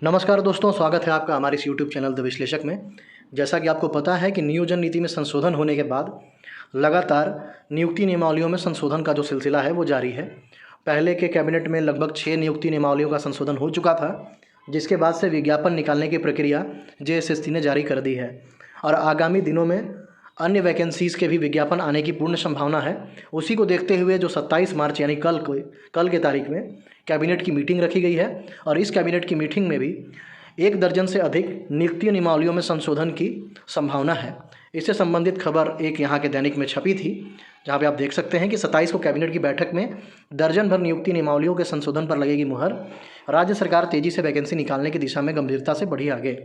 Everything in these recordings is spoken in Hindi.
नमस्कार दोस्तों, स्वागत है आपका हमारे इस यूट्यूब चैनल द विश्लेषक में। जैसा कि आपको पता है कि नियोजन नीति में संशोधन होने के बाद लगातार नियुक्ति नियमावलियों में संशोधन का जो सिलसिला है वो जारी है। पहले के कैबिनेट में लगभग 6 नियुक्ति नियमावलियों का संशोधन हो चुका था, जिसके बाद से विज्ञापन निकालने की प्रक्रिया जेएसएससी ने जारी कर दी है और आगामी दिनों में अन्य वैकेंसीज़ के भी विज्ञापन आने की पूर्ण संभावना है। उसी को देखते हुए जो 27 मार्च यानी कल के तारीख में कैबिनेट की मीटिंग रखी गई है और इस कैबिनेट की मीटिंग में भी 1 दर्जन से अधिक नियुक्ति नियमावलियों में संशोधन की संभावना है। इससे संबंधित खबर एक यहाँ के दैनिक में छपी थी, जहाँ पे आप देख सकते हैं कि 27 को कैबिनेट की बैठक में दर्जन भर नियुक्ति नियमावलियों के संशोधन पर लगेगी मुहर। राज्य सरकार तेज़ी से वैकेंसी निकालने की दिशा में गंभीरता से बढ़ी आगे।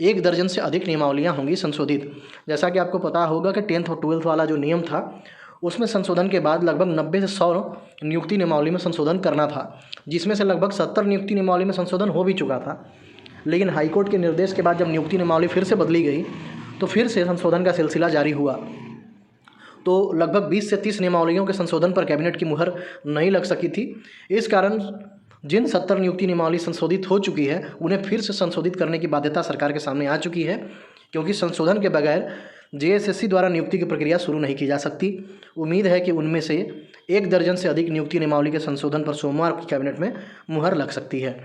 1 दर्जन से अधिक नियमावलियाँ होंगी संशोधित। जैसा कि आपको पता होगा कि 10th और 12th वाला जो नियम था उसमें संशोधन के बाद लगभग 90 से 100 नियुक्ति नियमावली में संशोधन करना था, जिसमें से लगभग 70 नियुक्ति नियमावली में संशोधन हो भी चुका था। लेकिन हाईकोर्ट के निर्देश के बाद जब नियुक्ति नियमावली फिर से बदली गई तो फिर से संशोधन का सिलसिला जारी हुआ। तो लगभग 20 से 30 नियमावलियों के संशोधन पर कैबिनेट की मुहर नहीं लग सकी थी। इस कारण जिन 70 नियुक्ति नियमावली संशोधित हो चुकी है उन्हें फिर से संशोधित करने की बाध्यता सरकार के सामने आ चुकी है, क्योंकि संशोधन के बगैर जेएसएससी द्वारा नियुक्ति की प्रक्रिया शुरू नहीं की जा सकती। उम्मीद है कि उनमें से 1 दर्जन से अधिक नियुक्ति नियमावली के संशोधन पर सोमवार की कैबिनेट में मुहर लग सकती है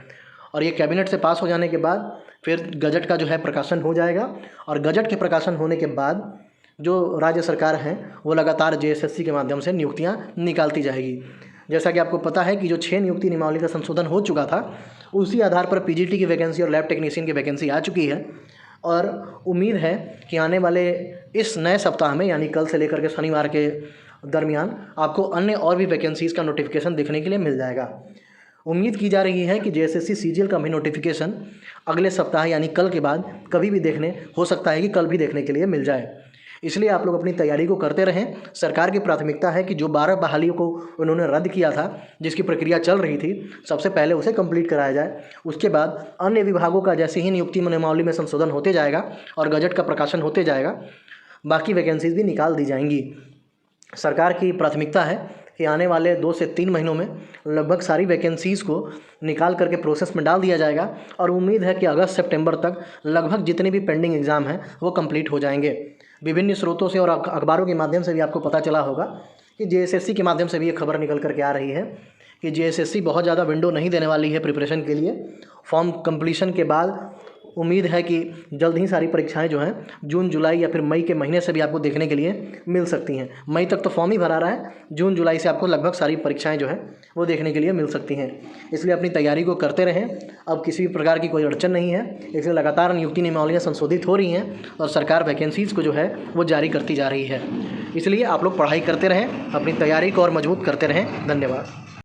और ये कैबिनेट से पास हो जाने के बाद फिर गजट का जो है प्रकाशन हो जाएगा और गजट के प्रकाशन होने के बाद जो राज्य सरकार है वो लगातार जेएसएससी के माध्यम से नियुक्तियाँ निकालती जाएगी। जैसा कि आपको पता है कि जो 6 नियुक्ति नियमावली का संशोधन हो चुका था उसी आधार पर पीजीटी की वैकेंसी और लैब टेक्नीशियन की वैकेंसी आ चुकी है और उम्मीद है कि आने वाले इस नए सप्ताह में यानी कल से लेकर के शनिवार के दरमियान आपको अन्य और भी वैकेंसीज़ का नोटिफिकेशन देखने के लिए मिल जाएगा। उम्मीद की जा रही है कि जेएसएससी सीजीएल का भी नोटिफिकेशन अगले सप्ताह यानी कल के बाद कभी भी देखने हो सकता है कि कल भी देखने के लिए मिल जाए। इसलिए आप लोग अपनी तैयारी को करते रहें। सरकार की प्राथमिकता है कि जो 12 बहालियों को उन्होंने रद्द किया था, जिसकी प्रक्रिया चल रही थी, सबसे पहले उसे कंप्लीट कराया जाए। उसके बाद अन्य विभागों का जैसे ही नियुक्ति नियमावली में संशोधन होते जाएगा और गजट का प्रकाशन होते जाएगा, बाकी वैकेंसीज भी निकाल दी जाएंगी। सरकार की प्राथमिकता है कि आने वाले 2 से 3 महीनों में लगभग सारी वैकेंसीज़ को निकाल करके प्रोसेस में डाल दिया जाएगा और उम्मीद है कि अगस्त सितंबर तक लगभग जितने भी पेंडिंग एग्ज़ाम हैं वो कंप्लीट हो जाएंगे। विभिन्न स्रोतों से और अखबारों के माध्यम से भी आपको पता चला होगा कि जेएसएससी के माध्यम से भी ये खबर निकल करके आ रही है कि जेएसएससी बहुत ज़्यादा विंडो नहीं देने वाली है प्रिपरेशन के लिए। फॉर्म कंप्लीशन के बाद उम्मीद है कि जल्द ही सारी परीक्षाएं जो हैं जून जुलाई या फिर मई के महीने से भी आपको देखने के लिए मिल सकती हैं। मई तक तो फॉर्म ही भरा रहा है, जून जुलाई से आपको लगभग सारी परीक्षाएं जो हैं वो देखने के लिए मिल सकती हैं। इसलिए अपनी तैयारी को करते रहें। अब किसी भी प्रकार की कोई अड़चन नहीं है, इसलिए लगातार नियुक्ति नियमावलियाँ संशोधित हो रही हैं और सरकार वैकेंसीज़ को जो है वो जारी करती जा रही है। इसलिए आप लोग पढ़ाई करते रहें, अपनी तैयारी को और मजबूत करते रहें। धन्यवाद।